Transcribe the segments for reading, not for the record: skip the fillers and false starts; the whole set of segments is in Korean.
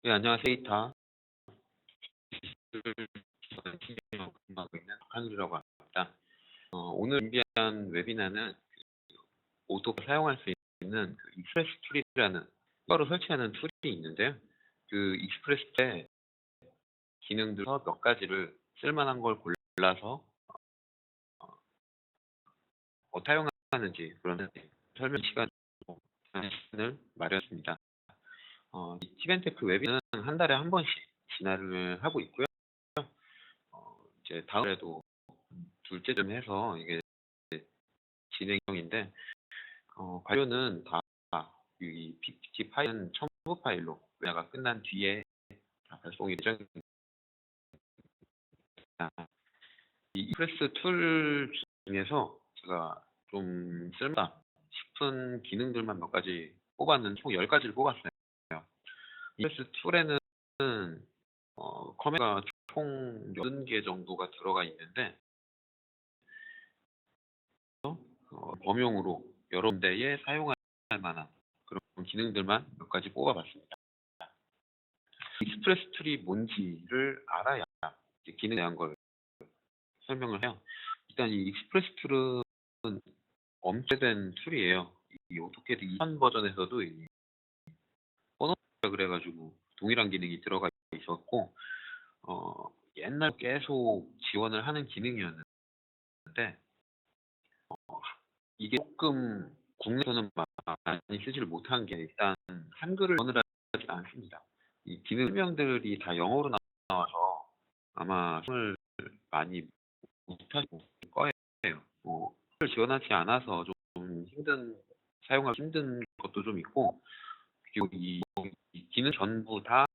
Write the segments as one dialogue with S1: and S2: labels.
S1: 네, 안녕하세요. 데이터 기술을 근무하고 있는 한울이라고 합니다. 오늘 준비한 웨비나는 오토가 사용할 수 있는 익스프레스 툴이라는 바로 설치하는 툴이 있는데요. 그 익스프레스의 기능들 몇 가지를 쓸만한 걸 골라서 사용하는지 그런 설명 시간을 마련했습니다. 이 티벤테크 웨비는 한 달에 한 번씩 진행을 하고 있고요. 이제 다음에도 둘째 좀 해서 이게 진행형인데 관료는 다 이 PPT 파일은 첨부 파일로 분야가 끝난 뒤에 다 발송이 예정입니다. 이 익스프레스 툴 중에서 제가 좀 쓸만하다 싶은 기능들만 몇 가지 뽑았는데 총 10가지를 뽑았어요. 익스프레스 툴에는 커맨드가 총 80개 정도가 들어가 있는데 범용으로 여러 군데에 사용할 만한 그런 기능들만 몇 가지 뽑아봤습니다. 익스프레스 툴이 뭔지를 알아야 이제 기능에 대한 걸 설명을 해요. 일단 이 익스프레스 툴은 엄체된 툴이에요. 이 오토캐드 2000 버전에서도 이 번호라 그래가지고 동일한 기능이 들어가 있었고 옛날 계속 지원을 하는 기능이었는데 이게 조금 국내에서는 많이 쓰지를 못한 게 일단 한글을 지원을 하지 않습니다. 이 기능 설명들이 다 영어로 나와서 아마 손을 많이 못하실 거예요. 한글을 지원하지 않아서 좀 사용하기 힘든 것도 좀 있고, 그리고 이 기능 전부 다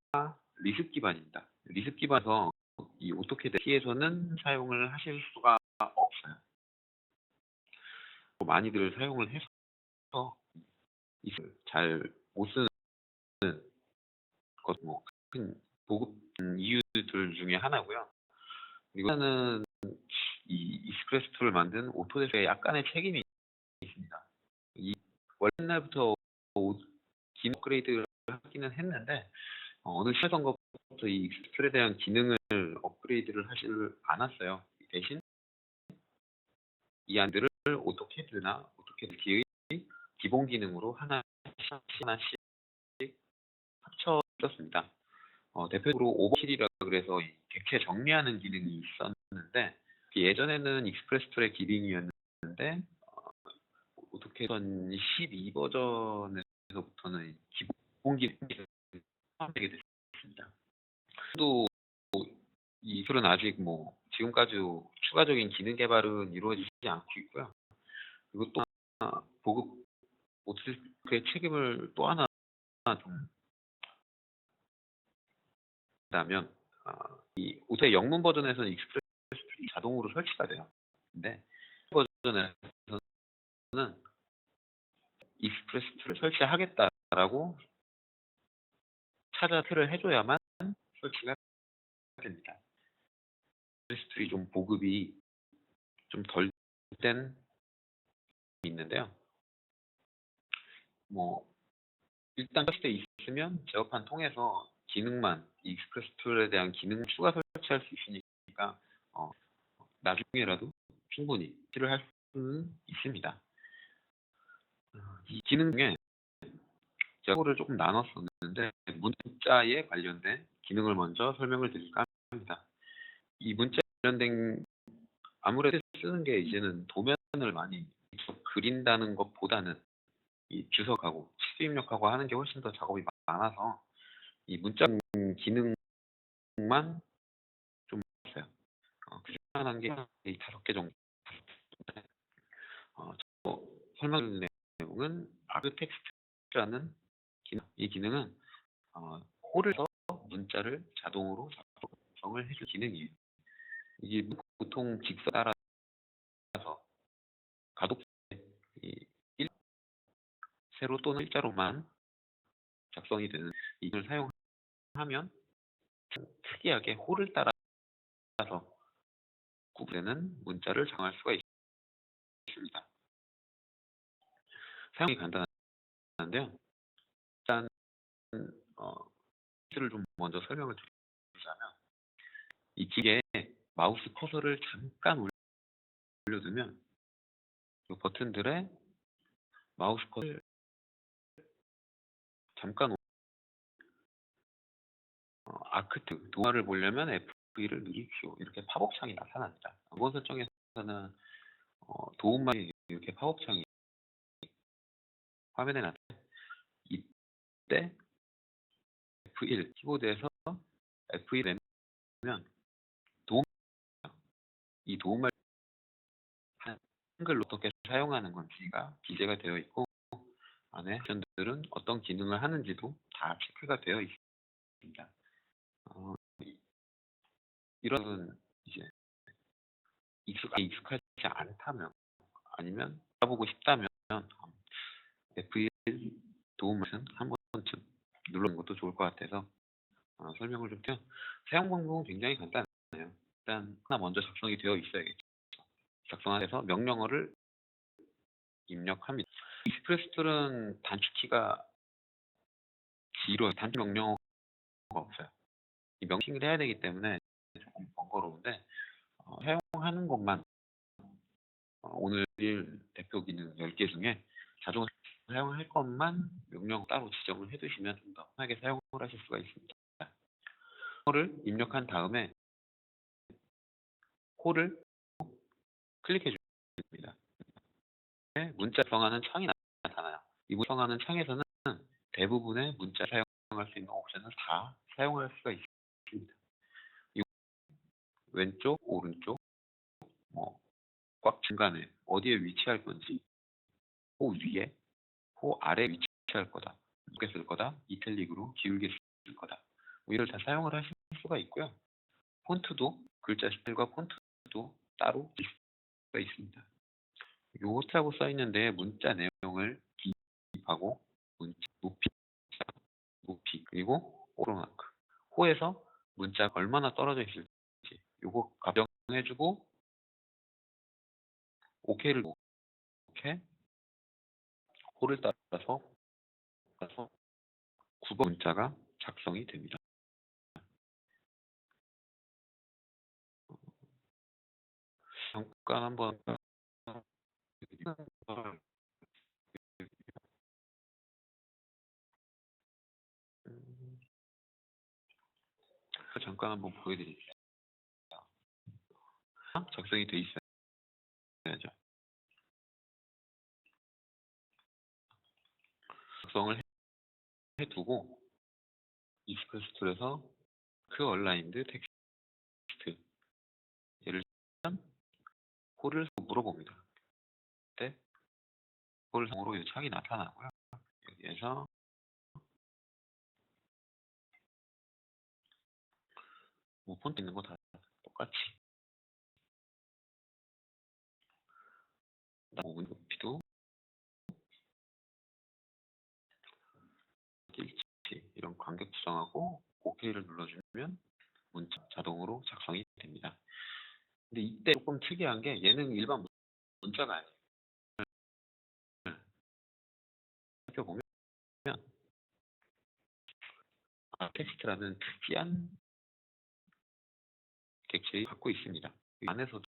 S1: 리습 기반입니다. 리습 기반에서 이 오토캐드 T에서는 사용을 하실 수가 없어요. 많이들 사용을 해서 잘 못 쓰는 것, 큰 보급 이유들 중에 하나고요. 그리고 하나는 이 익스프레스 툴을 만든 오토데스크에 약간의 책임이 있습니다. 원래 옛날부터 기능 업그레이드를 하기는 했는데 어느 시점부터 이 익스프레스 툴에 대한 기능을 업그레이드를 하지 않았어요. 대신 이 안들을 오토캐드나 오토캐드 D의 기본 기능으로 하나씩 합쳐 있었습니다. 대표적으로 오버킬이라 그래서 이 객체 정리하는 기능이 있었는데 예전에는 익스프레스 툴의 기능이었는데 오토캐드 12 버전에서부터는 기본 기능이 포함되게 됐습니다. 또 이 툴은 아직 지금까지 추가적인 기능 개발은 이루어지지 않고 있고요. 그리고 또 하나 보급 오토데스크의 책임을 또 하나 좀 다면 이 오토의 영문 버전에서는 익스프레스 툴이 자동으로 설치가 돼요. 근데 버전에서는 익스프레스 툴을 설치하겠다라고 찾아를 해줘야만 설치가 됩니다. 익스프레스 툴이 좀 보급이 좀 덜 된 있는데요. 일단 설치돼 있으면 제어판 통해서 기능만 익스프레스 툴에 대한 기능 추가 설치할 수 있으니까 나중에라도 충분히 설치를 할 수는 있습니다. 이 기능 중에 제가 를 조금 나눴었는데 문자에 관련된 기능을 먼저 설명을 드릴까 합니다. 이 문자 관련된 아무래도 쓰는 게 이제는 도면을 많이 직접 그린다는 것보다는 이 주석하고 치수 입력하고 하는 게 훨씬 더 작업이 많아서 이 문자 기능만 좀 있어요. 그중 하나인 게 이 5개 정도. 설명드릴 내용은 아그텍스트라는 기능. 이 기능은 홀을 서 문자를 자동으로 작성을 해줄 기능이에요. 이게 보통 직선 따라서 가독 세로 또는 일자로만 작성이 되는 이걸 사용하면 특이하게 홀을 따라서 구분되는 문자를 작성할 수가 있습니다. 사용이 간단한데요. 일단 를 좀 먼저 설명을 드리자면, 이 기계에 마우스 커서를 잠깐 올려두면 이 버튼들에 마우스 커서를 잠깐 아크트 동화를 보려면 F2를 누르십시오. 이렇게 팝업창이 나타납니다. 원본 설정에서는 도움말이 이렇게 팝업창이 화면에 나타나요. 이때 F1 키보드에서 F1 내면 도움, 이 도움말 한글로 어떻게 사용하는 건지가 기재가 되어 있고, 안에 옵션들은 어떤 기능을 하는지도 다 체크가 되어 있습니다. 이런 이제 익숙하지 않다면, 아니면 알아보고 싶다면 F1 도움말은 한 번쯤 눌러보는 것도 좋을 것 같아서 설명을 좀 드려. 사용 방법은 굉장히 간단해요. 일단 하나 먼저 작성이 되어 있어야겠죠. 작성해서 명령어를 입력합니다. 익스프레스 툴은 단축키가 길어요. 단축 명령어가 없어요. 이 명칭을 해야 되기 때문에 조금 번거로운데, 사용하는 것만 오늘 대표 기능 10개 중에 자동 사용할 것만 명령 따로 지정을 해두시면 좀 더 편하게 사용을 하실 수가 있습니다. 를 입력한 다음에 홀을 클릭해 줍니다. 문자 정하는 창이 나타나요. 이 문자 정하는 창에서는 대부분의 문자 사용할 수 있는 옵션을 다 사용할 수가 있습니다. 왼쪽, 오른쪽, 꽉 중간에 어디에 위치할 건지, 호 위에, 호 아래 위치할 거다, 높게 쓸 거다, 이탈릭으로 기울게 쓸 거다, 이를 다 사용을 하실 수가 있고요. 폰트도 글자 스타일과 폰트도 따로 쓸 수가 있습니다. 요거트라고 써 있는데 문자 내용을 기입하고 문자 높이 그리고 오로마크, 호에서 문자가 얼마나 떨어져 있을지 요거 가정해주고 OK를 누르고, 이렇게 호를 따라서 9번 문자가 작성이 됩니다. 잠깐 한번 보여드릴게요. 작성이 돼 있어야죠. 작성을 해두고 익스프레스 툴에서 그 얼라인드 텍스트, 예를 들면 호를 물어봅니다. 그때 호를 상으로 이 창이 나타나고요. 여기에서 폰트 있는 거 다 똑같이 높이도 일치 이런 간격 수정하고 OK를 눌러주면 문자 자동으로 작성이 됩니다. 근데 이때 조금 특이한 게 얘는 일반 문자가 아니에요. 살펴보면 텍스트라는 특이한 객체를 갖고 있습니다. 이 안에서도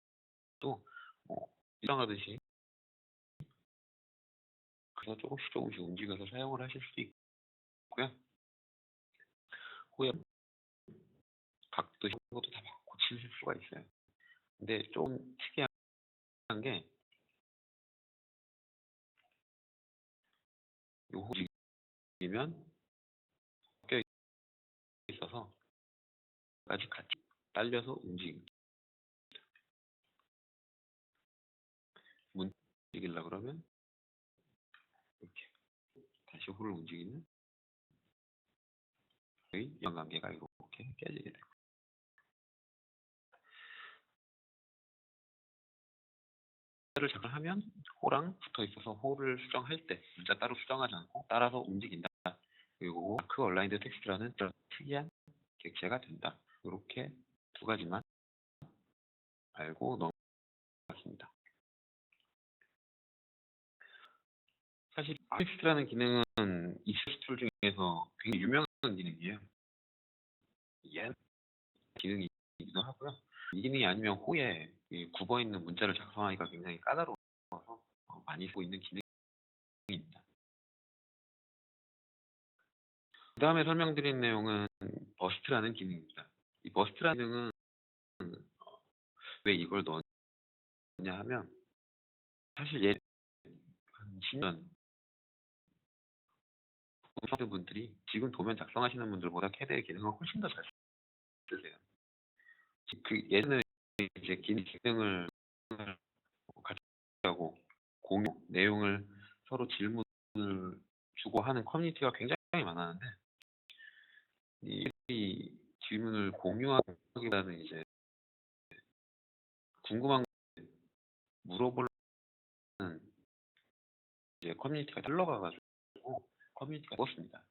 S1: 일정하듯이 그래서 조금씩 움직여서 사용을 하실 수도 있고요. 후에 각도 이런 것도 다 고칠 수가 있어요. 근데 좀 특이한 게 요 움직이면 껴 있어서 아직 같이 딸려서 움직입니다. 움직이려고 그러면 이렇게 다시 호를 움직이면 여기 연관계가 이렇게 깨지게 되고, 를 작성하면 호랑 붙어 있어서 호를 수정할 때 문자 따로 수정하지 않고 따라서 움직인다. 그리고 그 얼라인드 텍스트라는 특이한 객체가 된다. 이렇게 두 가지만 알고 넘어갔습니다. 사실 텍스트라는 기능은 익스프레스 툴 중에서 굉장히 유명한 기능이에요. 옛 기능이기도 하고요. 이 기능이 아니면 후에 이 굽어 있는 문자를 작성하기가 굉장히 까다로워서 많이 쓰고 있는 기능입니다. 그 다음에 설명드린 내용은 버스트라는 기능입니다. 이 버스트라는 기능은 왜 이걸 넣냐 하면 사실 한 10년 분들이 지금 도면 작성하시는 분들보다 캐드의 기능을 훨씬 더 잘 쓰세요. 그 예전에 이제 기능을 같이 하고 공유 내용을 서로 질문을 주고 하는 커뮤니티가 굉장히 많았는데 이 질문을 공유하기보다는 이제 궁금한 거 물어보는 이제 커뮤니티가 흘러가가지고 커뮤니티가 죽었습니다.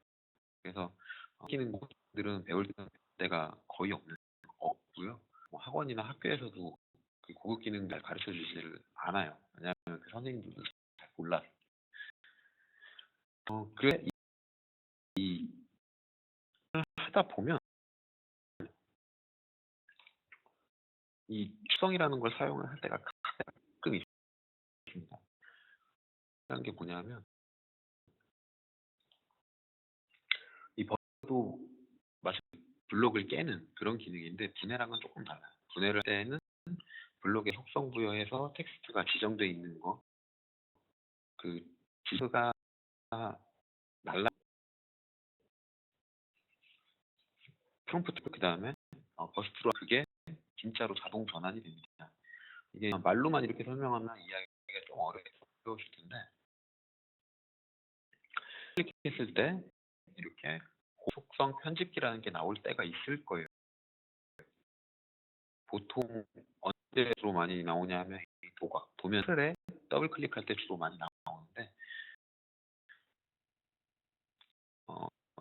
S1: 그래서 기능들은 배울 때가 거의 없고요. 뭐 학원이나 학교에서도 그 고급 기능 잘 가르쳐 주지를 않아요. 왜냐하면 그 선생님들도 잘 몰라서. 그래 이 하다 보면 이 추성이라는 걸 사용을 할 때가 가끔 있습니다. 그런 게 뭐냐면 이 버도 마치 블록을 깨는 그런 기능인데 분해랑은 조금 달라요. 분해를 할 때는 블록에 속성 부여해서 텍스트가 지정되어 있는 거, 그 지수가 날라 프롬프트 그 다음에 버스트로 그게 진짜로 자동 전환이 됩니다. 이게 말로만 이렇게 설명하면 이야기가 좀 어려우실 텐데 클릭했을 때 이렇게 속성 편집기라는 게 나올 때가 있을 거예요. 보통 언제 주로 많이 나오냐 하면 도면 틀에 더블 클릭할 때 주로 많이 나오는데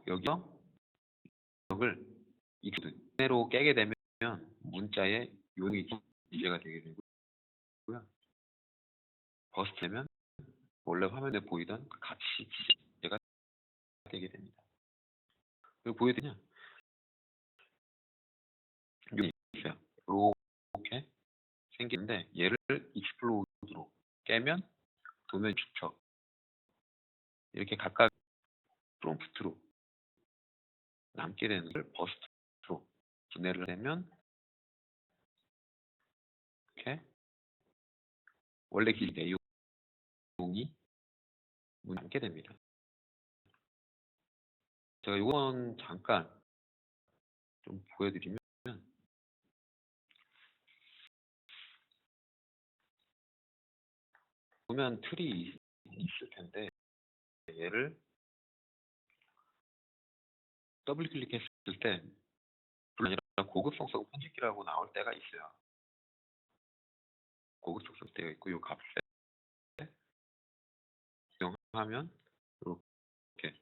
S1: 여기서 을 이대로 깨게 되면 문자의 요령이 문제가 되게 되고요. 버스트면 원래 화면에 보이던 그 값이 기재가 되게 됩니다. 그리고 보여드리냐 요령이 있어요. 이렇게 생기는데 얘를 익스플로드로 깨면 도면 축척 이렇게 각각 프롬프트로 남게 되는 걸 버스트로 분해를 하면 이렇게 원래 길 내용이 남게 됩니다. 제가 이건 잠깐 좀 보여드리면 보면 틀이 있을 텐데 얘를 더블 클릭했을 때 물론 아니라 고급 속성 편집기라고 나올 때가 있어요. 고급 속성 되어 있고 이 값에 사용하면 이렇게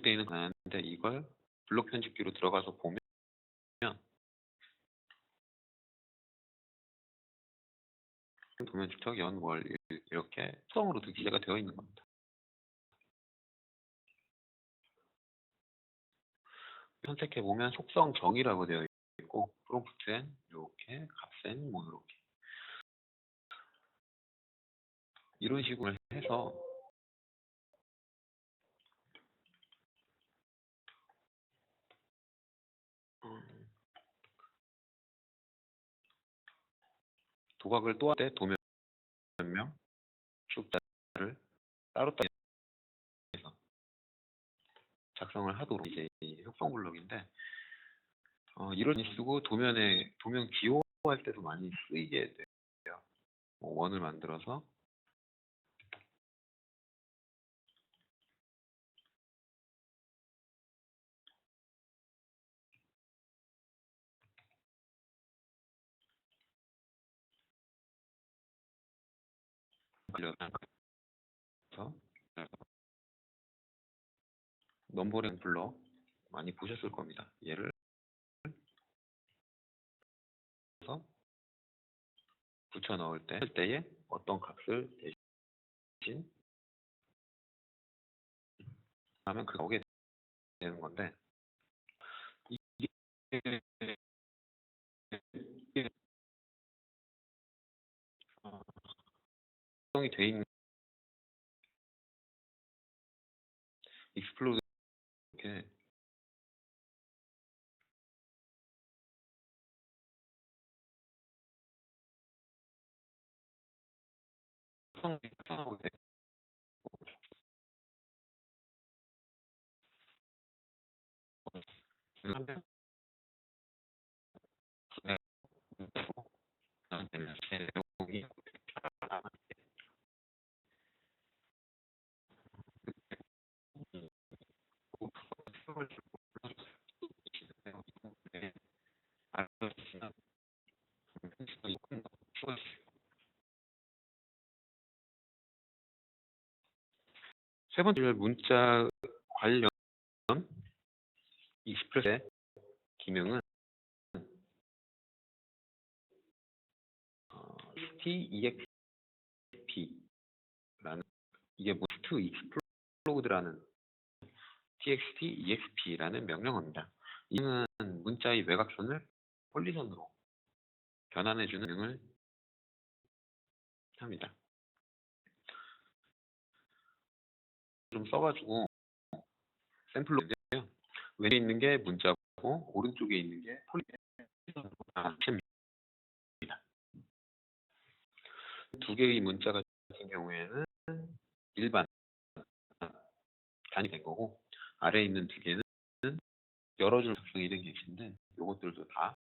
S1: 되어 있는 거는데 이걸 블록 편집기로 들어가서 보면 도면 축척 연월 이렇게 수성으로 기재가 되어 있는 겁니다. 선택해 보면 속성 정의라고 되어 있고 프롬프트엔 이렇게 값엔 뭐 이렇게 이런 식으로 해서 도각을 또 할 때 도면명 숫자를 따로 해서 작성을 하도록 이제 속성 블록인데 이런 쓰고 도면 기호할 때도 많이 쓰이게 돼요. 원을 만들어서 그래서 넘버링 블록 많이 보셨을 겁니다. 얘를 붙여 넣을 때에 어떤 값을 대신 하면 그 나오게 되는 건데 이게 구성이 돼 있는 익스플로드 이렇게 구성하고 돼 하면 제 내용이 알려주시면 세 번째 문자 관련 익스프레스의 기능은 TEXP라는 이게 to explod라는 txt-exp라는 명령어입니다. 이는 문자의 외곽선을 폴리선으로 변환해주는 기능을 합니다. 좀 써가지고 샘플로 있는데요. 왼에 있는 게 문자고 오른쪽에 있는 게 폴리선으로 합니다. 두 개의 문자 같은 경우에는 일반 단위 된 거고 아래에 있는 두 개는 여러 줄 작성이 된 게 있는데 이것들도 다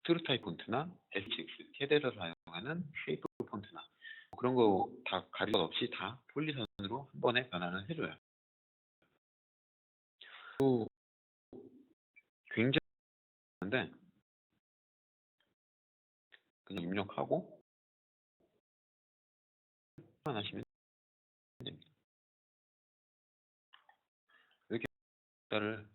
S1: 트루타입 폰트나 SGX, TED에서 사용하는 쉐이프 폰트나 그런 거 다 가릴 것 없이 다 폴리선으로 한 번에 변환을 해줘요. 또 굉장히 많은데 그냥 입력하고 하시면 됩니다. 이렇게 문자를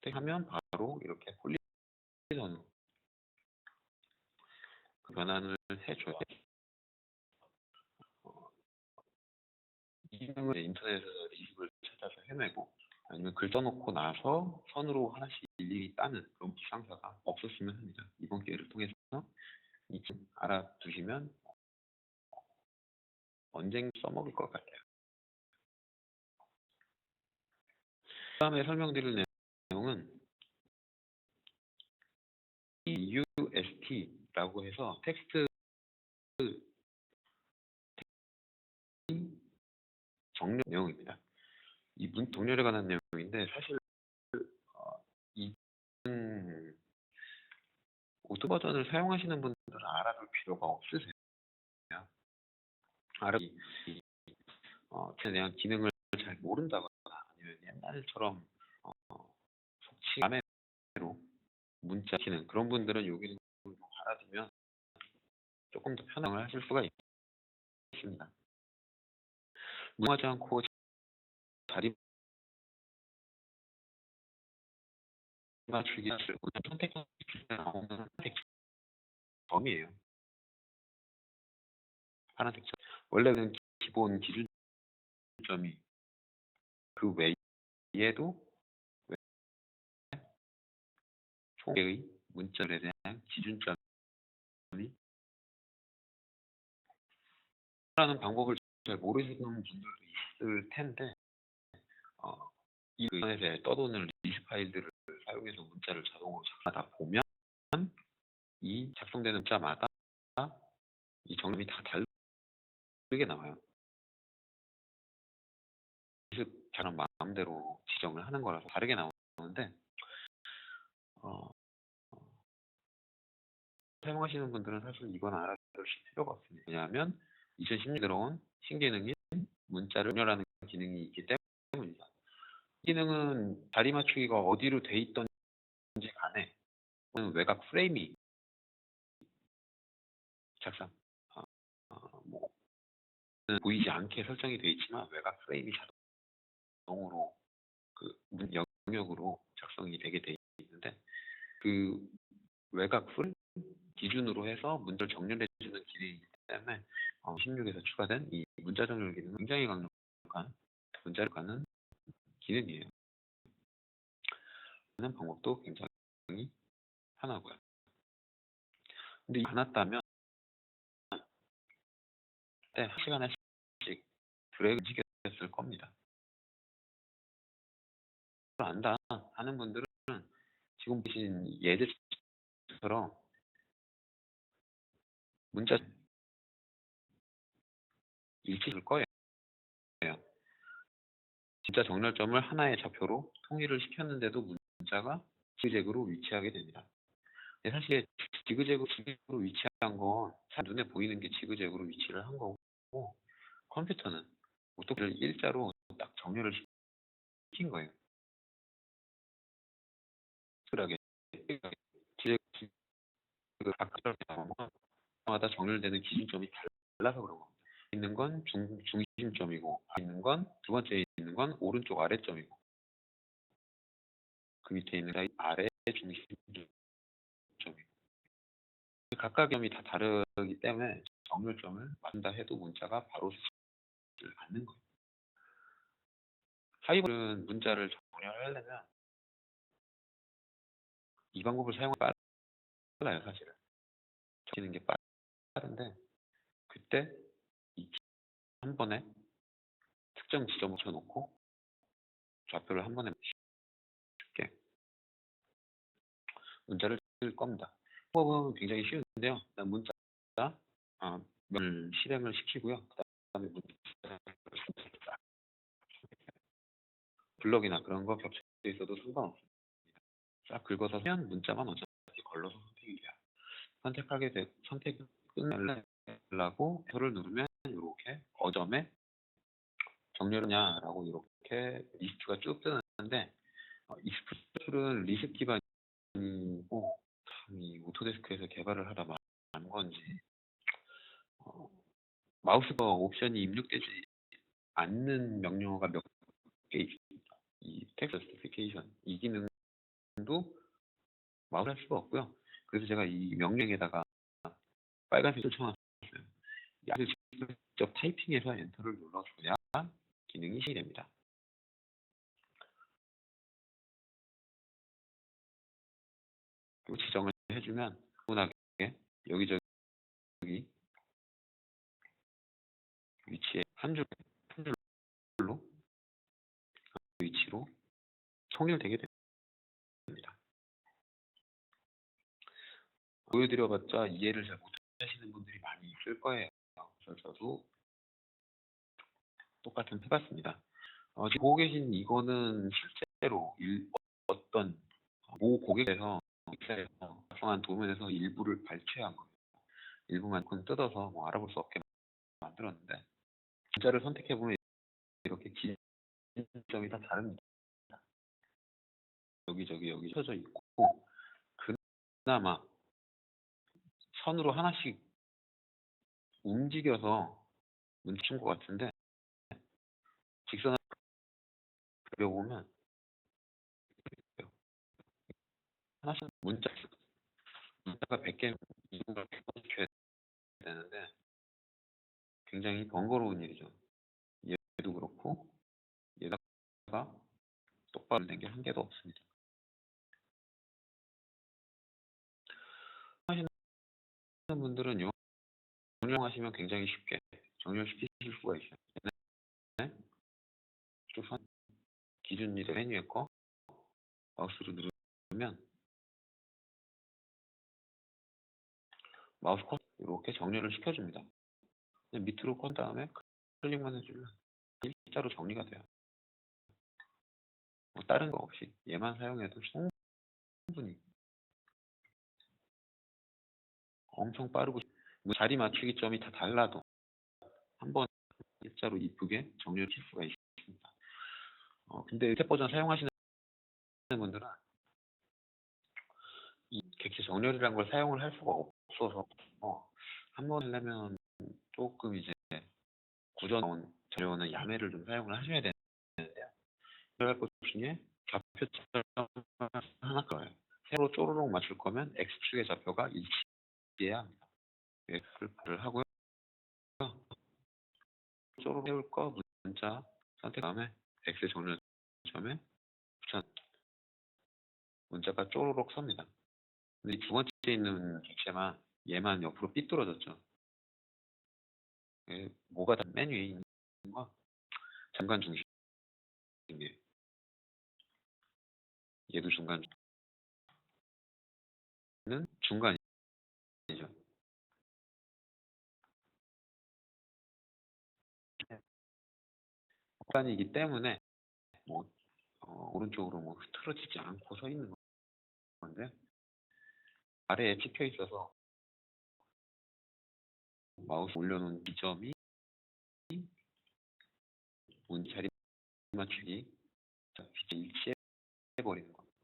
S1: 선택하면 바로 이렇게 폴리선으로 그 변환을 해줘요. 이 기능을 인터넷에서 리뷰를 찾아서 헤매고 아니면 글 써놓고 나서 선으로 하나씩 일일이 따는 그런 불상사가 없었으면 합니다. 이번 기회를 통해서 이 점 알아두시면 언젠가 써먹을 것 같아요. 그 다음에 설명드릴 내용은 TUST라고 해서 텍스트 정렬 내용입니다. 이 정렬에 관한 내용인데 사실 이 오토 버전을 사용하시는 분들은 알아둘 필요가 없으세요. 대한 기능을 잘 모른다거나 아니면 옛날처럼 속치 남해로 문자 기능 그런 분들은 요 기능을 알아두면 조금 더 편하게 하실 수가 있습니다. 무하지 않고 자리 맞추기를 선택할 때 나오는 점이에요. 파란색 점. 원래는 기본 기준점이 그 외에도 총 개의 문자에 대한 기준점이 라는 방법을 잘 모르시는 분들도 있을 텐데 이 인터넷에 떠도는 리스 파일들을 사용해서 문자를 자동으로 작성하다 보면 이 작성되는 문자마다 이 정답이 다 다르게 나와요. 자는 마음대로 지정을 하는 거라서 다르게 나오는데 사용하시는 분들은 사실 이건 알아두실 필요가 없습니다. 왜냐하면 2010년에 들어온 신기능인 문자를 정렬하는 기능이 있기 때문입니다. 이 기능은 자리 맞추기가 어디로 돼 있던지 간에 외곽 프레임이 작성 뭐 보이지 않게 설정이 되어 있지만 외곽 프레임이 자동으로 그 영역으로 작성이 되게 돼 있는데 그 외곽 기준으로 해서 문자를 정렬해주는 기능이기 때문에 16에서 추가된 이 문자 정렬 기능은 굉장히 강력한 문자를 가는 기능이에요. 하는 방법도 굉장히 편하고요. 근데 안 왔다면 한 시간씩 드래그 움직였을 겁니다. 안다 하는 분들은 지금 보신 예제처럼 문자 일치할 거예요. 진짜 정렬점을 하나의 좌표로 통일을 시켰는데도 문자가 지그재그로 위치하게 됩니다. 사실 지그재그로 위치한 건 눈에 보이는 게 지그재그로 위치를 한 거고, 컴퓨터는 어떻게 일자로 딱 정렬을 시킨 거예요. 특별하게 각각마다 정렬되는 기준점이 달라서 그런 겁니다. 있는 건 중심점이고, 있는 건 두 번째에 있는 건 오른쪽 아래점이고, 그 밑에 있는 아래 중심점이고, 각각 점이 다 다르기 때문에 정렬점을 맞춘다 해도 문자가 바로 수치를 받는 거예요. 하이브는 문자를 정렬하려면 이 방법을 사용하면 빨라요, 사실은. 적히는 게 빠른데, 그때 한 번에 특정 지점을 붙여놓고 좌표를 한 번에 쉽게 문자를 쓸 겁니다. 방법은 굉장히 쉬운데요. 일단 문자 을 실행을 시키고요. 그다음에 문자 블럭이나 그런 거 겹쳐 있어도 상관없습니다. 쫙 긁어서 하면 문자만 어차피 걸러서 선택이 돼요. 선택을 끝내려고 표를 누르면 이렇게 어점에 정렬하냐라고 이렇게 리스트가 쭉 뜨는데 익스프레스는 리스트 기반이고 이 오토데스크에서 개발을 하다 만 건지 마우스바 옵션이 입력되지 않는 명령어가 몇 개 있습니다. 이 텍스트 스페시피케이션 이 기능도 마우스 할 수가 없고요. 그래서 제가 이 명령에다가 빨간색을 쳐놨어요. 아주 직접 타이핑해서 엔터를 눌러줘야 기능이 실행됩니다. 그리고 지정을 해주면 분하게 여기저기 위치에 한 줄로 위치로 통일되게 됩니다. 보여드려봤자 이해를 잘 못하시는 분들이 많이 있을 거예요. 그래서 저도 똑같은 해봤습니다. 지금 보고 계신 이거는 실제로 어떤 모 고객에서 작성한 도면에서 일부를 발췌한 거예요. 일부만큼 뜯어서 알아볼 수 없게 만들었는데 문자를 선택해보면 이렇게 기준점이 다 다릅니다. 여기저기 펴져 있고 그나마 선으로 하나씩 움직여서 뭉친 것 같은데 직선을 그려보면 하나씩 문자가 100개 이동을 켜야 되는데 굉장히 번거로운 일이죠. 얘도 그렇고 얘다가 똑바로 된 게 한 개도 없습니다. 하시는 분들은 정렬하시면 굉장히 쉽게 정렬시키실 수가 있어요. 네? 쭉 기준이 메뉴에 거 마우스로 누르면 마우스 컷 이렇게 정렬을 시켜줍니다. 밑으로 건 다음에 클릭만 해주면 일자로 정리가 돼요. 다른 거 없이 얘만 사용해도 충분히 엄청 빠르고 자리 맞추기 점이 다 달라도 한번 일자로 이쁘게 정렬을 칠 수가 있습니다. 근데 탭 버전 사용하시는 분들은 이 객체 정렬이라는 걸 사용을 할 수가 없어서 한번 하려면 조금 이제 구조 나온 자료는 야매를 좀 사용을 하셔야 되는데요. 들어갈 것 중에 좌표점 하나 거예요. 세로 쪼르륵 맞출 거 거면 X축의 좌표가 일치해야 합니다. X를 하고요. 쪼로 세울 거 문자 선택 다음에 X 정렬점에 붙여 문자가 쪼로록 섭니다. 근데 이 두 번째 있는 객체만 얘만 옆으로 삐뚤어졌죠. 뭐가 다 맨 위에 있는 거 중간 중심이에요. 얘도 중간은 중간이죠. 중간이기 때문에 뭐 오른쪽으로 뭐 흐트러지지 않고 서 있는 건데 아래에 찍혀 있어서 마우스 올려놓은 지점이 자리 맞추기 일치해버리는 겁니다.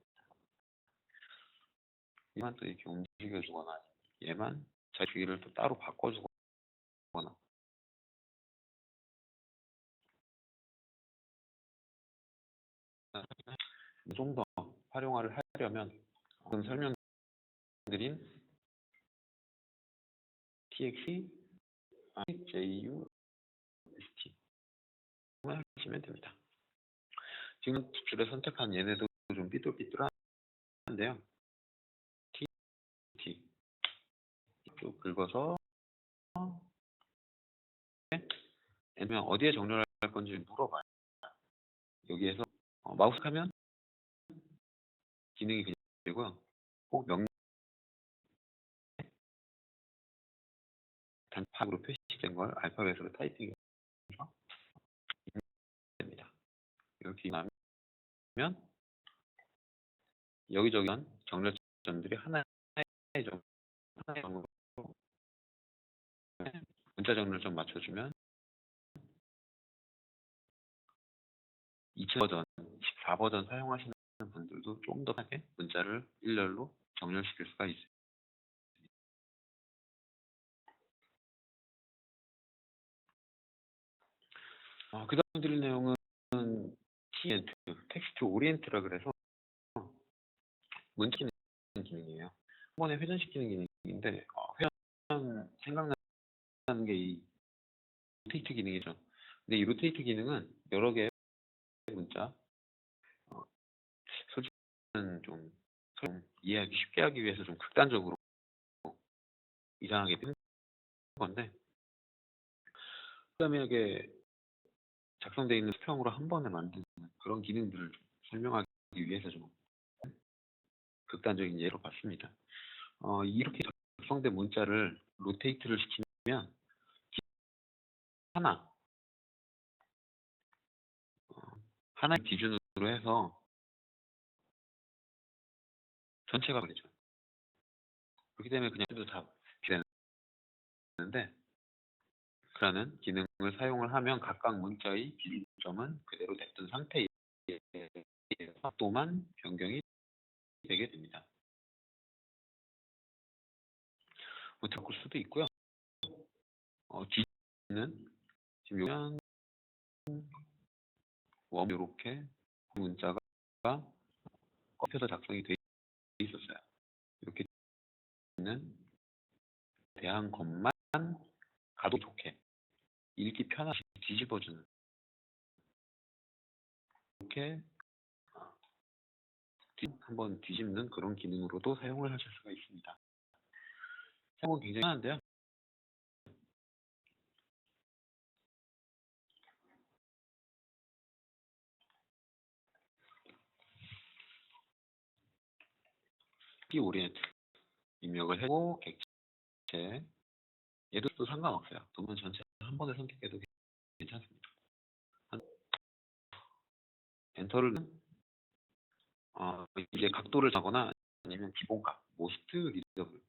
S1: 얘만 또 이렇게 움직여주거나 얘만 자리 주기를 또 따로 바꿔주거나 좀 더 활용화를 하려면 지금 설명드린 tx, ju, st 하시면 됩니다. 지금 줄에 선택한 얘네도 좀 삐뚤삐뚤한데요. t 쭉 긁어서 아니면 어디에 정렬할 건지 물어봐요. 여기에서 마우스 하면 기능이 그냥 되고요. 꼭 명령 단파으로 표시된 걸 알파벳으로 타이핑해서 됩니다. 이렇게 나면 여기저기 정렬점들이 하나의 점으로 문자 정렬점 맞춰주면 2000버전, 14버전 사용하시는 분들도 좀 더 편하게 문자를 일렬로 정렬시킬 수가 있어요. 그 다음 드릴 내용은 TNT, 텍스트 오리엔트라 그래서 문자 기능이에요. 한 번에 회전시키는 기능인데 회전 생각나는 게 이 로테이트 기능이죠. 근데 이 로테이트 기능은 여러 개의 문자 솔직히는 좀 이해하기 쉽게 하기 위해서 좀 극단적으로 이상하게 뜬 건데 그다음에 작성되어 있는 수평으로 한 번에 만드는 그런 기능들을 설명하기 위해서 좀 극단적인 예로 봤습니다. 이렇게 작성된 문자를 로테이트를 시키면 하나 기준으로 해서 전체가 그리죠. 그렇기 때문에 그냥 해도 다 되는데 그라는 기능을 사용을 하면 각각 문자의 기준점은 그대로 냅둔 상태에서 또만 변경이 되게 됩니다. 바꿀 수도 있고요. 뒤는 지금 요면 이렇게 문자가 꺾여서 작성이 돼 있었어요. 이렇게 는 대한 것만 가도 좋게 읽기 편하게 뒤집어주는 이렇게 한번 뒤집는 그런 기능으로도 사용을 하실 수가 있습니다. 사용은 굉장히 편한데요. 키 오리엔트 입력을 해고 객체 얘도 또 상관없어요. 도면 전체 한 번에 선택해도 괜찮습니다. 엔터를 이제 각도를 자거나 아니면 기본값 모스트 리더블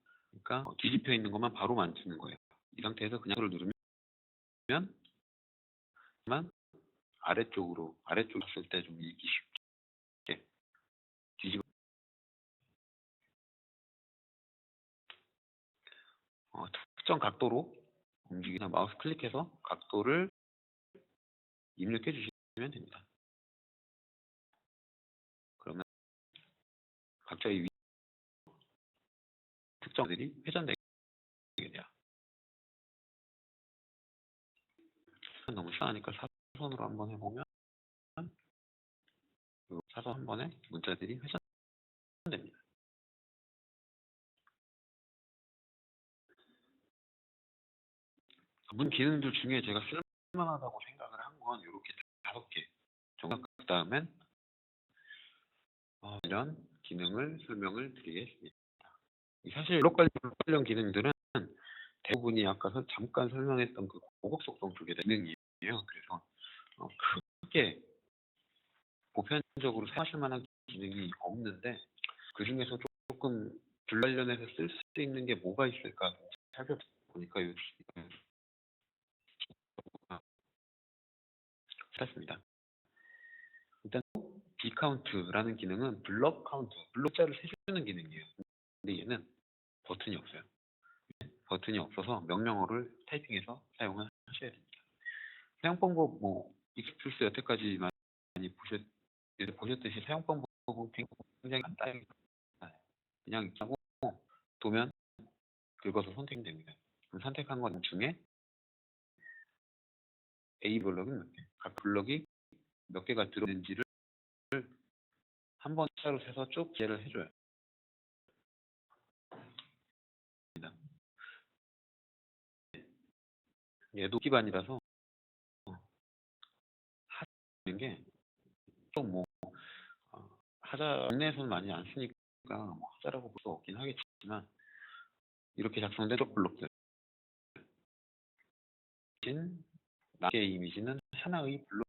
S1: 그러니까 뒤집혀 있는 것만 바로 만드는 거예요. 이 상태에서 그냥 를 누르면 아래쪽 봤을 때 좀 읽기 쉽게 뒤집어 특정 각도로 움직이나 마우스 클릭해서 각도를 입력해 주시면 됩니다. 그러면 각자의 특정들이 회전되게 돼요. 너무 시원하니까 사선으로 한번 해보면 사선 한 번에 문자들이 회전됩니다. 문 기능들 중에 제가 쓸만하다고 생각을 한 건 이렇게 5개 정도. 그 다음엔 이런 기능을 설명을 드리겠습니다. 사실 블록 관련 기능들은 대부분이 아까 잠깐 설명했던 그 고급 속성 쪽의 기능이에요. 그래서 크게 보편적으로 사용하실 만한 기능이 없는데 그 중에서 조금 관련해서 쓸 수 있는 게 뭐가 있을까 살펴보니까 찾았습니다. 일단 bCount라는 기능은 블럭 카운트, 블록 숫자를 세주는 기능이에요. 근데 얘는 버튼이 없어요. 버튼이 없어서 명령어를 타이핑해서 사용을 하셔야 됩니다. 사용 방법 익스플스 여태까지 많이 보셨듯이 사용 방법은 굉장히 간단합니다. 그냥 하고 도면 긁어서 선택됩니다. 그럼 선택한 것 중에 A 블럭이 몇 개, 각 블럭이 몇 개가 들어있는지를 한 번 숫자로 세서 쭉 기재를 해줘요. 얘도 기반이라서 하는 게 좀 하자 국내에서는 많이 안 쓰니까 하자라고 볼 수 없긴 하겠지만 이렇게 작성된 블록들 나의 이미지는 하나의 블록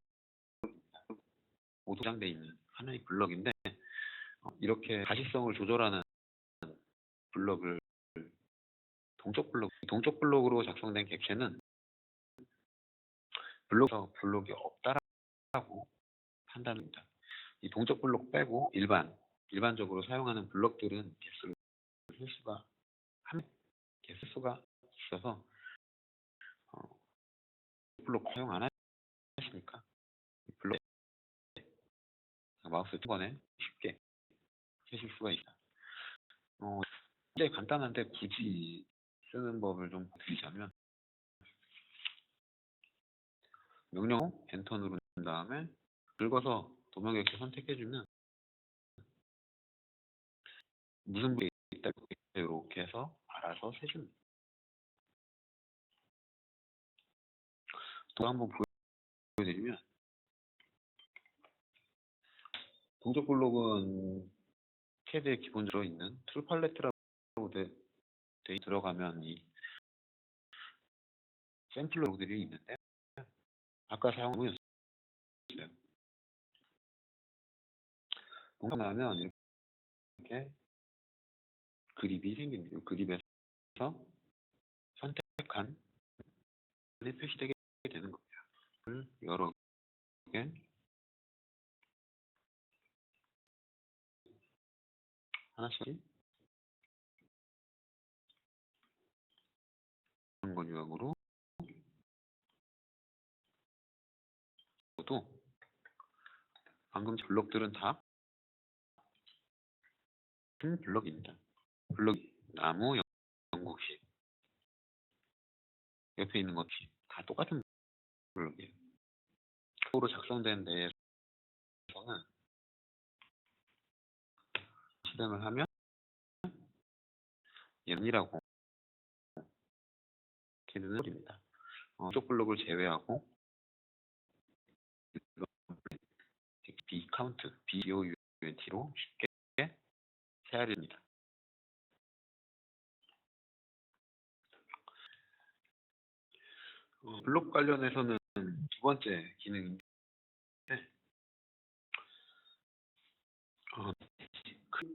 S1: 모두 저장되어 있는 하나의 블럭인데 이렇게 가시성을 조절하는 블럭을 동적 블록으로 작성된 객체는 블록이 없다라고 판단합니다. 이 동적 블록 빼고 일반적으로 사용하는 블럭들은 개수를 쓸 수가 있어서 블록 사용 안 하시니까 블록 마우스 두 번에 쉽게 쓰실 수가 있다. 굉장히 간단한데 굳이 쓰는 법을 좀 드리자면 명령 엔터 누른 다음에 긁어서 도면 객체 선택해주면 무슨 부위에 있다 이렇게 해서 알아서 세줍니다. 또 한번 보여드리면 동적 블록은 CAD에 기본적으로 있는 툴 팔레트라고 들어가면 이 샘플 로그들이 있는데 아까 사용했어요. 동작하면 이렇게 그립이 생깁니다. 그립에서 선택한 표시되게 되는 겁니다. 여러 개 하나씩 번 유형으로 또 방금 블록들은 다 큰 블록입니다. 블록 나무, 영국식 옆에 있는 것이 다 똑같은 블록이에요. 프로 작성된 데에서는 실행을 하면 얘는이라고 이렇게 되는 소리입니다. 이쪽 블록을 제외하고 bCount, BOUNT로 쉽게 세아리입니다. 블록 관련해서는 두 번째 기능인데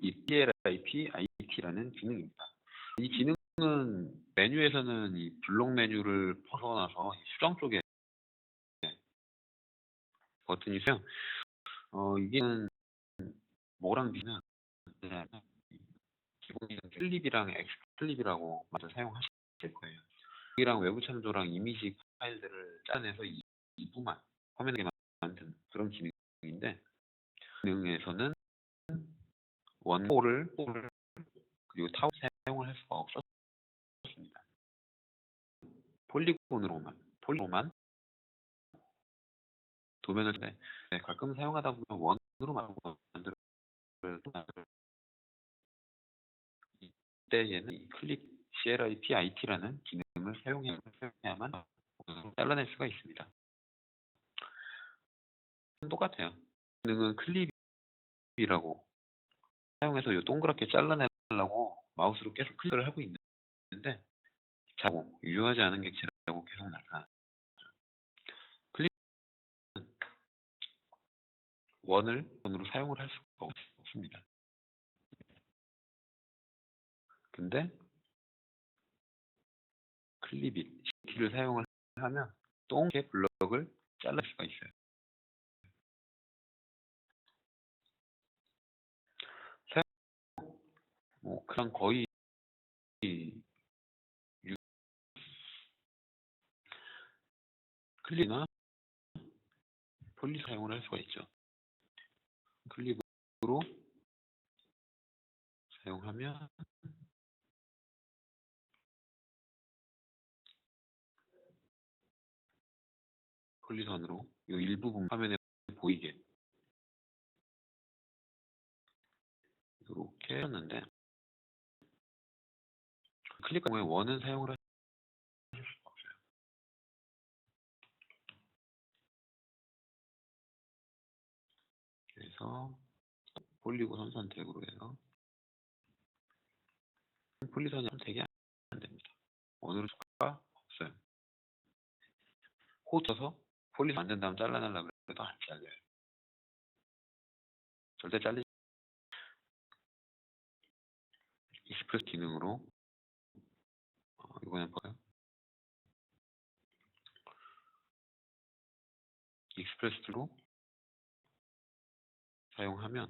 S1: ETLIP-IT라는 기능입니다. 이 기능은 메뉴에서는 이 블록 메뉴를 벗어나서 수정 쪽에 버튼이 있어요. 이게 뭐랑 비는 기본적인 클립이랑 엑스클립이라고 먼저 사용하실 거예요. 여기랑 외부 참조랑 이미지 파일들을 짜내서 이부만 화면에 만든 그런 기능인데 기능에서는 원호를 그리고 타워 사용을 할 수가 없었습니다. 폴리곤으로만 도면을 가끔 사용하다 보면 원으로 만들어 이때 얘는 이 클립 CLIP-IT라는 기능을 사용해야만 잘라낼 수가 있습니다. 똑같아요. 기능은 클립이라고 사용해서 이 동그랗게 잘라내려고 마우스로 계속 클릭을 하고 있는데 자고 유효하지 않은 객체라고 계속 나타나요. 클립은 원으로 사용을 할 수가 없습니다. 근데 클립이 키를 사용을 하면 동그랗게 블럭을 잘라낼 수가 있어요. 그냥 거의 클립이나 폴리 사용을 할 수가 있죠. 클립으로 사용하면 폴리선으로 이 일부분 화면에 보이게 이렇게 했는데 클립 경우에 원은 사용을 하실 수가 없어요. 그래서 폴리곤 선택으로 해서 폴리선이 선택이 안 됩니다. 원으로 수가 없어요. 호흡 쳐서 폴리선 만든 다음 잘라내려고 해도 안 잘려요. 절대 잘리지. 익스프레스 기능으로 이번엔 볼까요? 익스프레스로 사용하면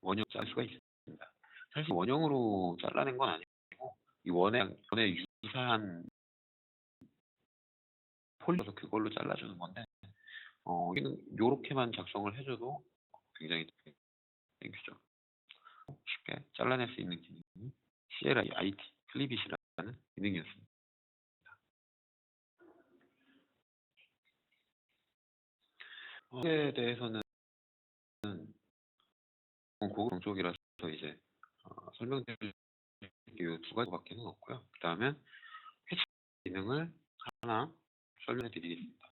S1: 원형 짤 수가 있습니다. 사실 원형으로 잘라낸 건 아니고 이 원에 유사한 폴리서 그걸로 잘라주는 건데 여기는 이렇게만 작성을 해줘도 굉장히 땡큐죠. 쉽게 잘라낼 수 있는 기능이 CLI-IT 클립잇이라는 기능이었습니다. 이에 대해서는 고급 쪽이라서 이제 설명드릴 두 가지밖에는 없고요. 그 다음에 해치 기능을 하나 설명해 드리겠습니다.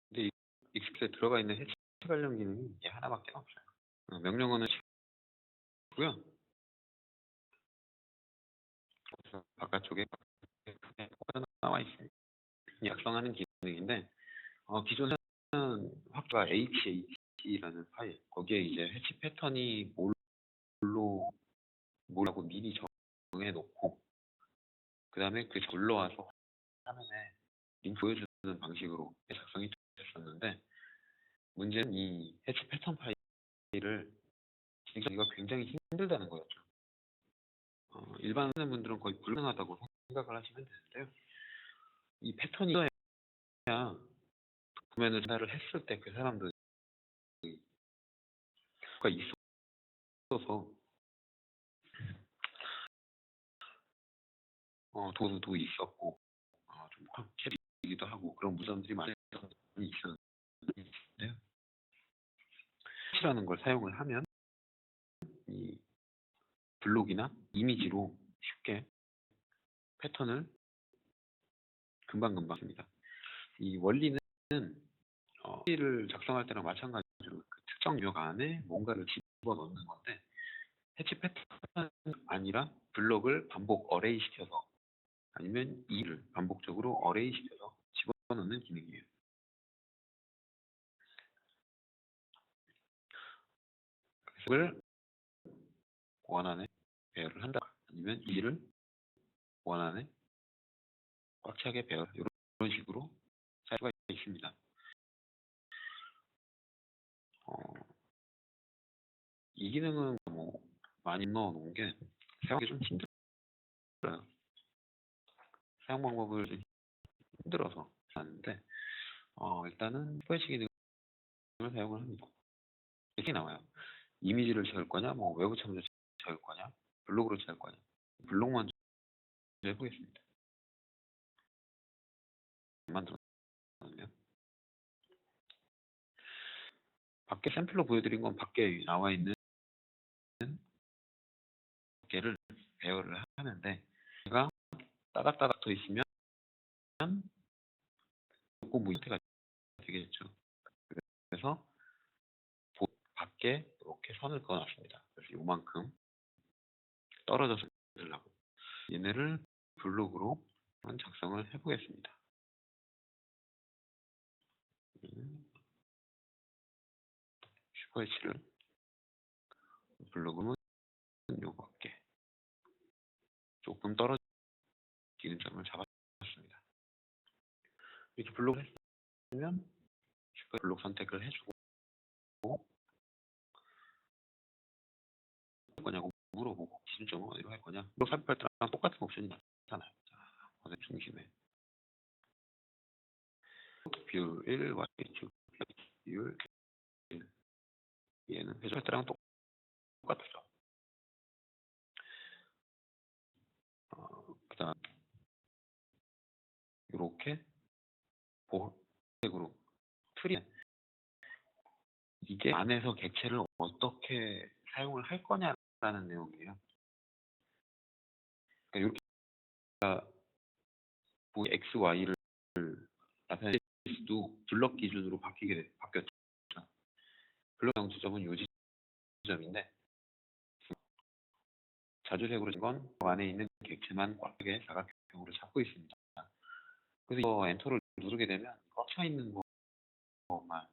S1: 근데 이 익스프레스에 들어가 있는 해치 관련 기능이 이게 하나밖에 없어요. 명령어는 고요. 바깥쪽에 나와 있습니다. 약성하는 기능인데 기존에는 확과 HH라는 파일 거기에 이제 해치 패턴이 뭐라고 미리 정해 놓고 그 다음에 그 올라와서 화면에 링크 보여주는 방식으로 작성이 됐었는데 문제는 이 해치 패턴 파일을 진행하기가 굉장히 힘들다는 거였죠. 일반 분들은 거의 불가능하다고 생각을 하시면 되는데요. 이 패턴이 있어야 도면을 전달을 했을 때 그 사람들이 있어서 도도 있었고 좀 캐리기도 하고 그런 무덤들이 많이 있었는데 해치라는 걸 사용을 하면 이 블록이나 이미지로 쉽게 패턴을 금방금방 합니다. 이 원리는 해치를 작성할 때랑 마찬가지로 그 특정 유형 안에 뭔가를 집어넣는 건데 해치 패턴이 아니라 블록을 반복 어레이 시켜서 아니면 이를 반복적으로 어레이 시켜서 집어넣는 기능이에요. 그래서 원안에 배열을 한다 아니면 이를 원안에 꽉 차게 배열 이런 식으로 할 수가 있습니다. 이 기능은 많이 넣어놓은 게 사용하기 좀 힘들어요. 사용 방법을 힘들어서 하는데 일단은 슈퍼 해치 기능을 사용을 합니다. 이렇게 나와요. 이미지를 채울 거냐, 뭐 외부 참조 채울 거냐, 블록으로 채울 거냐. 블록 먼저 해보겠습니다. 만들어놓으면 밖에 샘플로 보여드린 건 밖에 나와 있는 개를 배열을 하는데 제가 따닥따닥 더 있으면 꼭 무형태가 되겠죠. 그래서 밖에 이렇게 선을 그어놨습니다. 그래서 요만큼 떨어져서 만들려고 얘네를 블록으로 작성을 해보겠습니다. 슈퍼 H를 블록으로 요밖에 조금 떨어지는 점을 잡았습니다. 이렇게 블록을 했으면 슈퍼 블록 선택을 해주고 할 거냐고 물어보고 기준점은 어디로 할 거냐. 블록 삽입할 때랑 똑같은 옵션이 나타나요. 자, 중심에 비율 1, YH 비율 1. 얘는 배열할 때랑 똑같죠. 그 다음 이렇게 보색으로 틀이 이게 안에서 객체를 어떻게 사용을 할 거냐라는 내용이에요. 그러니까 이렇게 X, Y를 나타낼 수도 블럭 기준으로 바뀌었죠. 블럭 지점은 요 지점인데 자주색으로 된 건 안에 있는 객체만 꽉하게 사각형으로 잡고 있습니다. 그래서 이거 엔터를 누르게 되면 꽉 차 있는 것만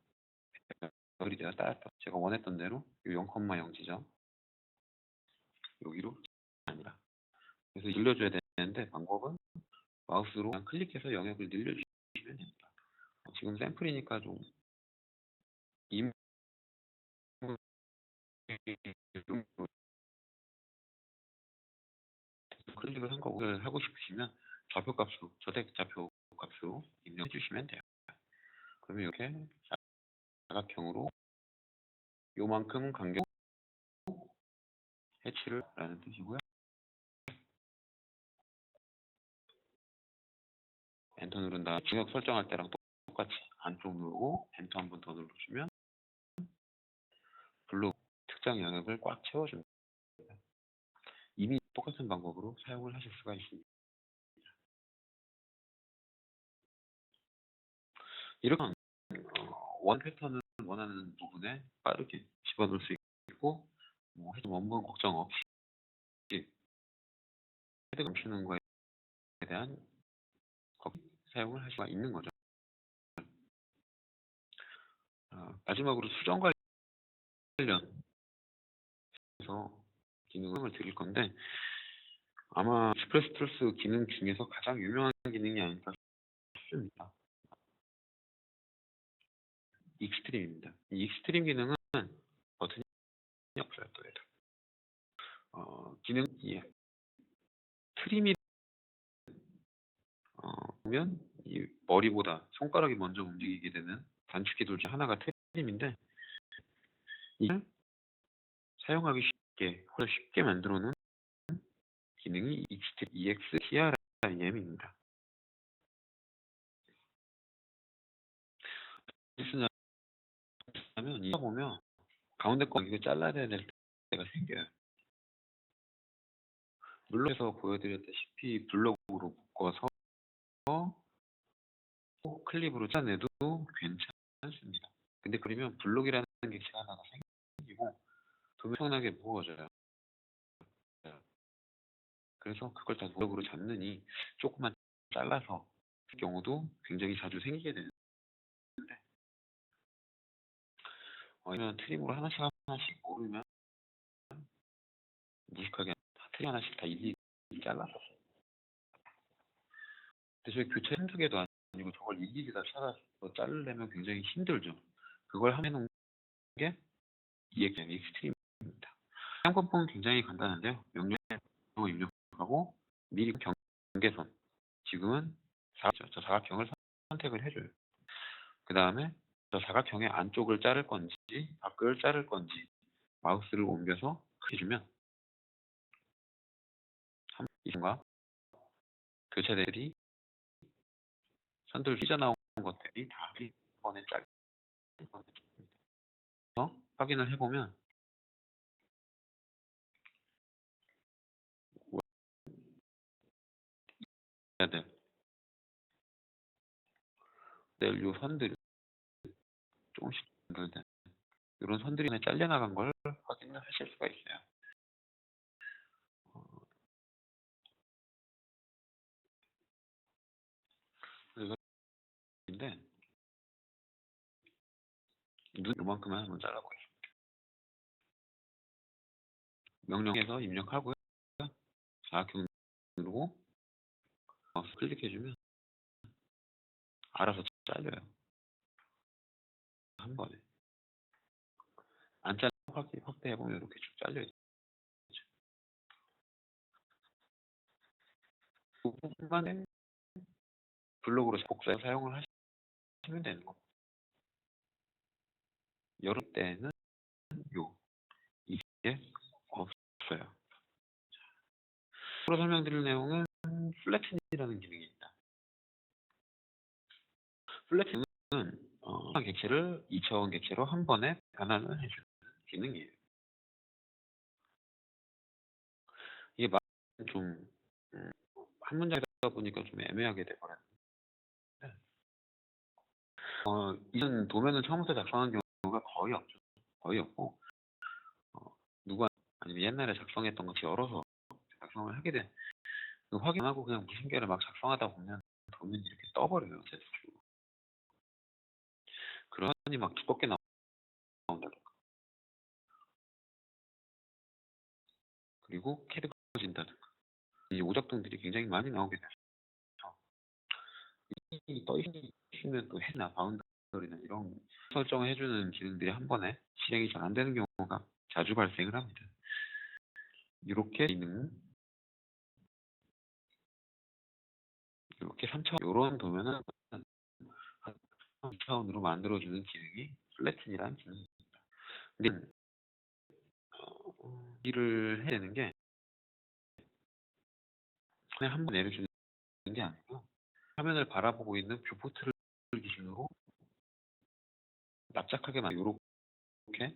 S1: 배열이 되어 따랐다. 제가 원했던 대로 이 0,0 지점 여기로 아니라 그래서 늘려줘야 되는데 방법은 마우스로 그냥 클릭해서 영역을 늘려주시면 됩니다. 지금 샘플이니까 좀 클릭을 한 거를 하고 싶으시면 좌표 값으로 저택 좌표 값으로 입력해 주시면 돼요. 그러면 이렇게 사각형으로 요만큼 간격 해치를 라는 뜻이고요. 엔터 누른 다음 중역 설정할 때랑 똑같이 안쪽 누르고 엔터 한 번 더 눌러주면 블록 특정 영역을 꽉 채워줍니다. 이미 똑같은 방법으로 사용을 하실 수가 있습니다. 이렇게 원 패턴을 원하는 부분에 빠르게 집어넣을 수 있고 원본 걱정 없이 헤드 감추는 거에 대한 사용을 할 수가 있는 거죠. 마지막으로 수정 관련해서 기능을 드릴 건데 아마 익스프레스 툴스 기능 중에서 가장 유명한 기능이 아닐까 싶습니다. 익스트림입니다. 이 익스트림 기능은 버튼이 없어요. 또 얘도. 기능 트림이 보면 이 머리보다 손가락이 먼저 움직이게 되는 단축키 둘 중 하나가 트림인데 이걸 사용하기 쉽게 만들어 놓은 기능이 익스트림 EXTRIM입니다. 무슨 하면 이거 보면 가운데 거 이거 잘라야 될 때가 생겨요. 물론에서 보여드렸다시피 블록으로 묶어서 클립으로 짜내도 괜찮습니다. 근데 그러면 블록이라는 객체가 하나가 생기고 엄청나게 무거워져요. 그래서 그걸 다 블록으로 잡느니 조금만 잘라서 할 경우도 굉장히 자주 생기게 되는데 이런 트림으로 하나씩 고르면 무식하게 트림 하나씩 다 일일이 잘랐었어요. 근데 저희 교체 한두 개도 아니고 저걸 일일이 다 찾아서 자르려면 굉장히 힘들죠. 그걸 해놓은 게 익스트림입니다. 사용법은 굉장히 간단한데요. 명령어 입력하고 미리 경계선 지금은 저 사각형을 선택을 해줘요. 그 다음에 저 사각형의 안쪽을 자를 건지 밖을 자를 건지 마우스를 옮겨서 해주면 이 선과 교차들이 선들 휘져나온 것들이 다 한 번에 잘리는 거죠. 확인을 해보면 요 선들 조금씩 연결된 이런 선들이 잘려나간 걸 확인을 하실 수가 있어요. 이건데 눈 요만큼만 한번 잘라보겠습니다. 명령해서 입력하고요. 사각형 누르고 마우스 클릭해주면 알아서 잘려요. 한 번에. 안 잘라 확대해보면 이렇게 쭉 잘려있죠. 그 부분만에 블록으로 복사해서 사용을 하시면 되는 겁니다. 여러 때는 이게 없어요. 앞으로 설명드릴 내용은 플래튼이라는 기능이 있다. 플래튼은 객체를 2차원 객체로 한 번에 변환을 해주는 기능이에요. 이게 좀 한 문장이다 보니까 좀 애매하게 돼버렸는데 이런 도면을 처음부터 작성한 경우가 거의 없죠. 거의 없고 누가 아니면 옛날에 작성했던 것이 열어서 작성을 하게 된 확인하고 그냥 무슨 개를 막 작성하다 보면 도면이 이렇게 떠버려요. 제출로. 그러니 막 두껍게 나온다든가 그리고 캐드가 진다든가 이 오작동들이 굉장히 많이 나오게 돼서 이 떠있으면 또 해나 바운더리나 이런 설정을 해주는 기능들이 한 번에 실행이 잘 안 되는 경우가 자주 발생을 합니다. 이렇게 기능 이렇게 3차원 이런 도면은 3차원으로 만들어주는 기능이 플래튼이라는 기능입니다. 근데 일을 해야 되는 게 그냥 한 번 내려주는 게 아니고 화면을 바라보고 있는 뷰포트를 기준으로 납작하게 이렇게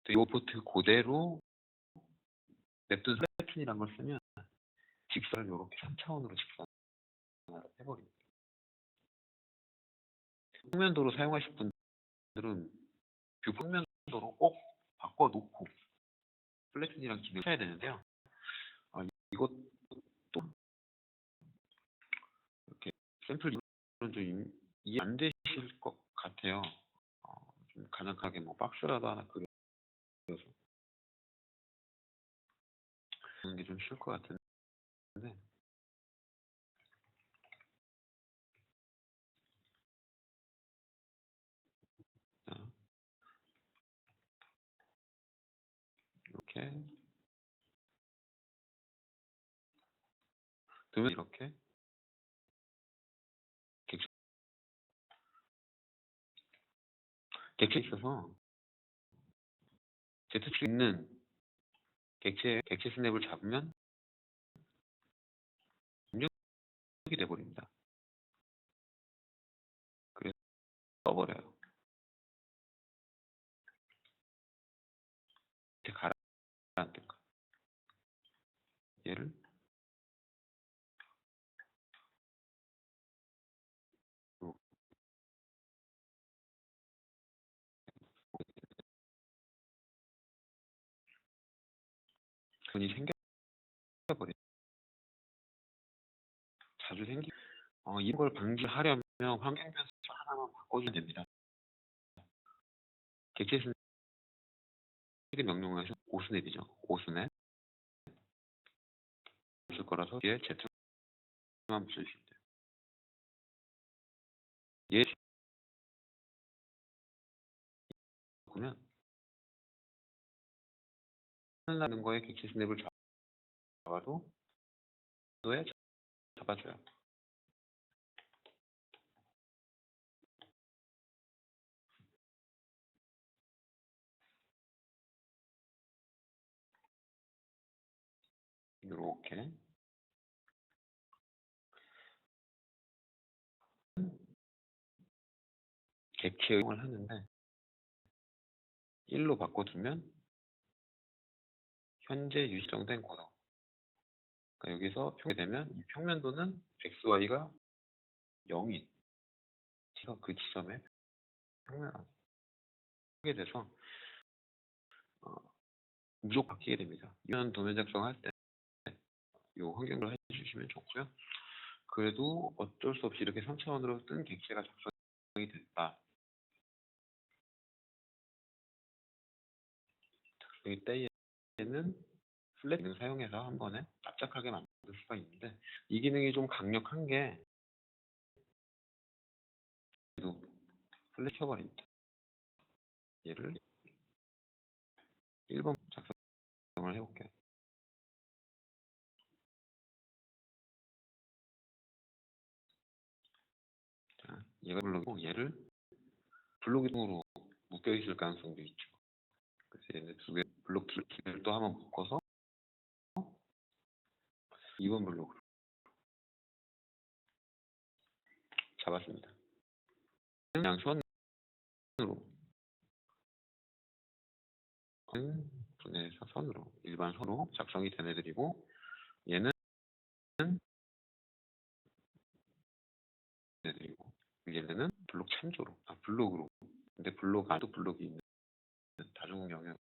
S1: 이 뷰포트 그대로 냅둔 플래튼이라는 걸 쓰면 직선을 이렇게 3차원으로 직선을 해버립니다. 평면도로 사용하실 분들은 뷰 평면도로 꼭 바꿔놓고 플래튼이랑 기능을 써야 되는데요. 이것도 이렇게 샘플 이론은 좀 이해 안 되실 것 같아요. 좀 간략하게 뭐 박스라도 하나 그려서 그런 게 좀 쉬울 것 같은데 자, 이렇게 두면 이렇게 객체 있어서 Z축 있는 객체 스냅을 잡으면 입력이 돼버립니다. 그래서 써버려요. 이렇게 가라앉든가 얘를 돈이 생겨버려요. 자주 이런 걸 방지하려면 환경 변수 하나만 바꿔주면 됩니다. 객체 스냅 명령어에서 오스냅이죠. 오스냅 쓸 거라서 뒤에 Z만 붙여주시면 돼요. 얘 보면 하는 거에 객체 스냅을 잡아도 너에 잡아줘요. 이렇게 객체형을 하는데 1로 바꿔두면 현재 유지정된 고도. 그러니까 여기서 평면이 되면 이 평면도는 xy가 0인 그 지점에 평면하게 돼서 무조건 바뀌게 됩니다. 이런 도면 작성할 때 이 환경을 해주시면 좋고요. 그래도 어쩔 수 없이 이렇게 3차원으로 뜬 객체가 작성이 됐다. 이때에는 플랫 기능 사용해서 한 번에 납작하게 만들 수가 있는데 이 기능이 좀 강력한 게 플랫 켜버립니다. 얘를 1번 작성을 해볼게요. 자, 얘가 블록이고 얘를 블록 이동으로 묶여 있을 가능성도 있죠. 그래서 얘네 두 개 블록 두 개를 또 한번 묶어서 2번 블록으로 잡았습니다. 그냥 선으로 분해해서 선으로 일반 선으로 작성이 된 애들이고 얘는 애들이고 얘네는 블록 참조로 블록으로 근데 블록 안도 블록이 있는 다중 영역.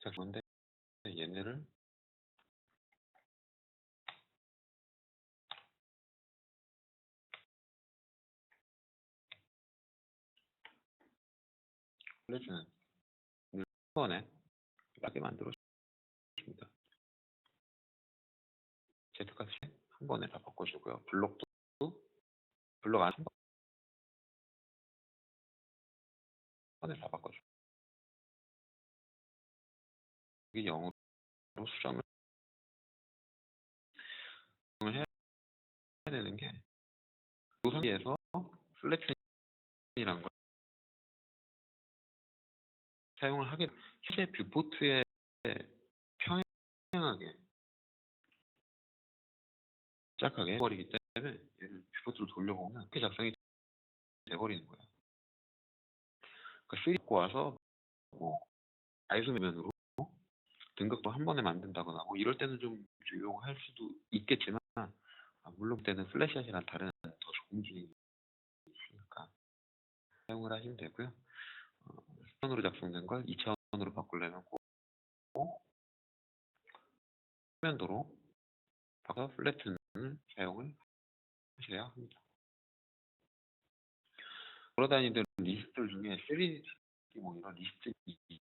S1: 자 그런데 얘네를 플래시는 한 번에 나게 만들어 줍니다. Z값이 한 번에 다 바꿔주고요. 블록도 블록 안 한 번에 다 바꿔주고 이게 0으로 수정을 해야 되는 게 요소에서 플래튼이라는 걸 사용을 하게 현재 뷰포트에 평행하게 짝하게 해버리기 때문에 얘를 뷰포트로 돌려보면 이렇게 작성이 돼버리는 거예요. 그러니까 3D 갖고 와서 뭐 아이소면으로 등급도 한 번에 만든다거나 뭐 이럴 때는 좀 유용할 수도 있겠지만 물론 그때는 플래시샷이랑 다른 더 좋은 기능이 있으니까 사용을 하시면 되고요. 1차원으로 작성된 걸 2차원으로 바꾸려면 꼭 평면도로 바꿔 플래튼을 사용을 하셔야 합니다. 돌아다니는 리스트들 중에 3D 뭐 이런 리스트가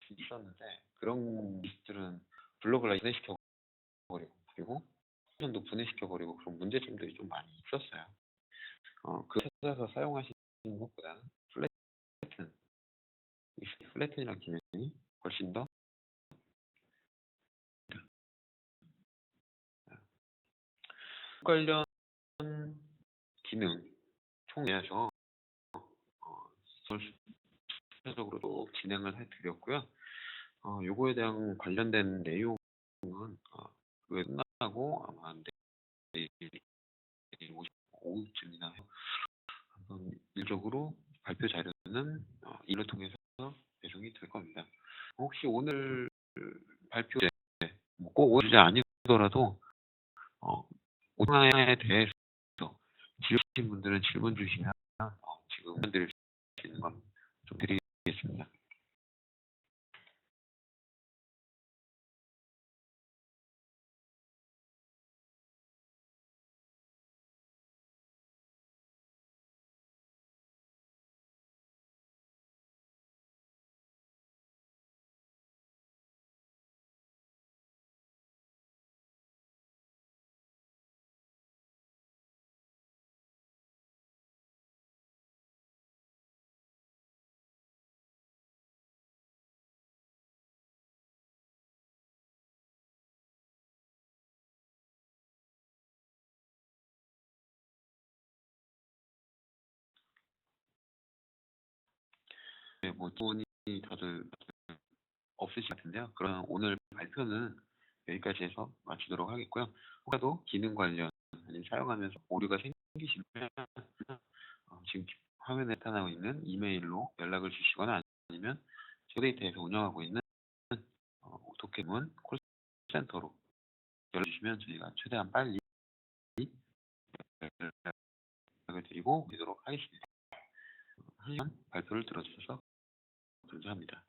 S1: 있었는데 그런 리스트들은 블록을 분해시켜버리고 그리고 평면도 분해시켜버리고 그런 문제점들이 좀 많이 있었어요. 그 찾아서 사용하시는 것보다는 플래튼이라는 기능이 훨씬 더 관련 기능 총회에서 순서적으로 진행을 해드렸고요. 요거에 대한 관련된 내용은 끝나고 아마 내일 오후쯤이나 한번 일적으로 발표 자료는 이를 통해서 배송이 될 겁니다. 혹시 오늘 발표에 꼭 오늘 주제 아니더라도 오등화에 대해서 지으신 분들은 질문 주시면 지금 드릴 수 있는 건 좀 드리겠습니다. 네, 뭐 질문이 다들 없으실 것 같은데요. 그럼 오늘 발표는 여기까지 해서 마치도록 하겠고요. 혹시라도 기능 관련 아니면 사용하면서 오류가 생기시면 지금 화면에 나타나고 있는 이메일로 연락을 주시거나 아니면 제어데이터에서 운영하고 있는 오토캐문 콜센터로 연락 주시면 저희가 최대한 빨리 연락을 드리고 드리도록 하겠습니다. 한 시간 발표를 들어주셔서 감사합니다.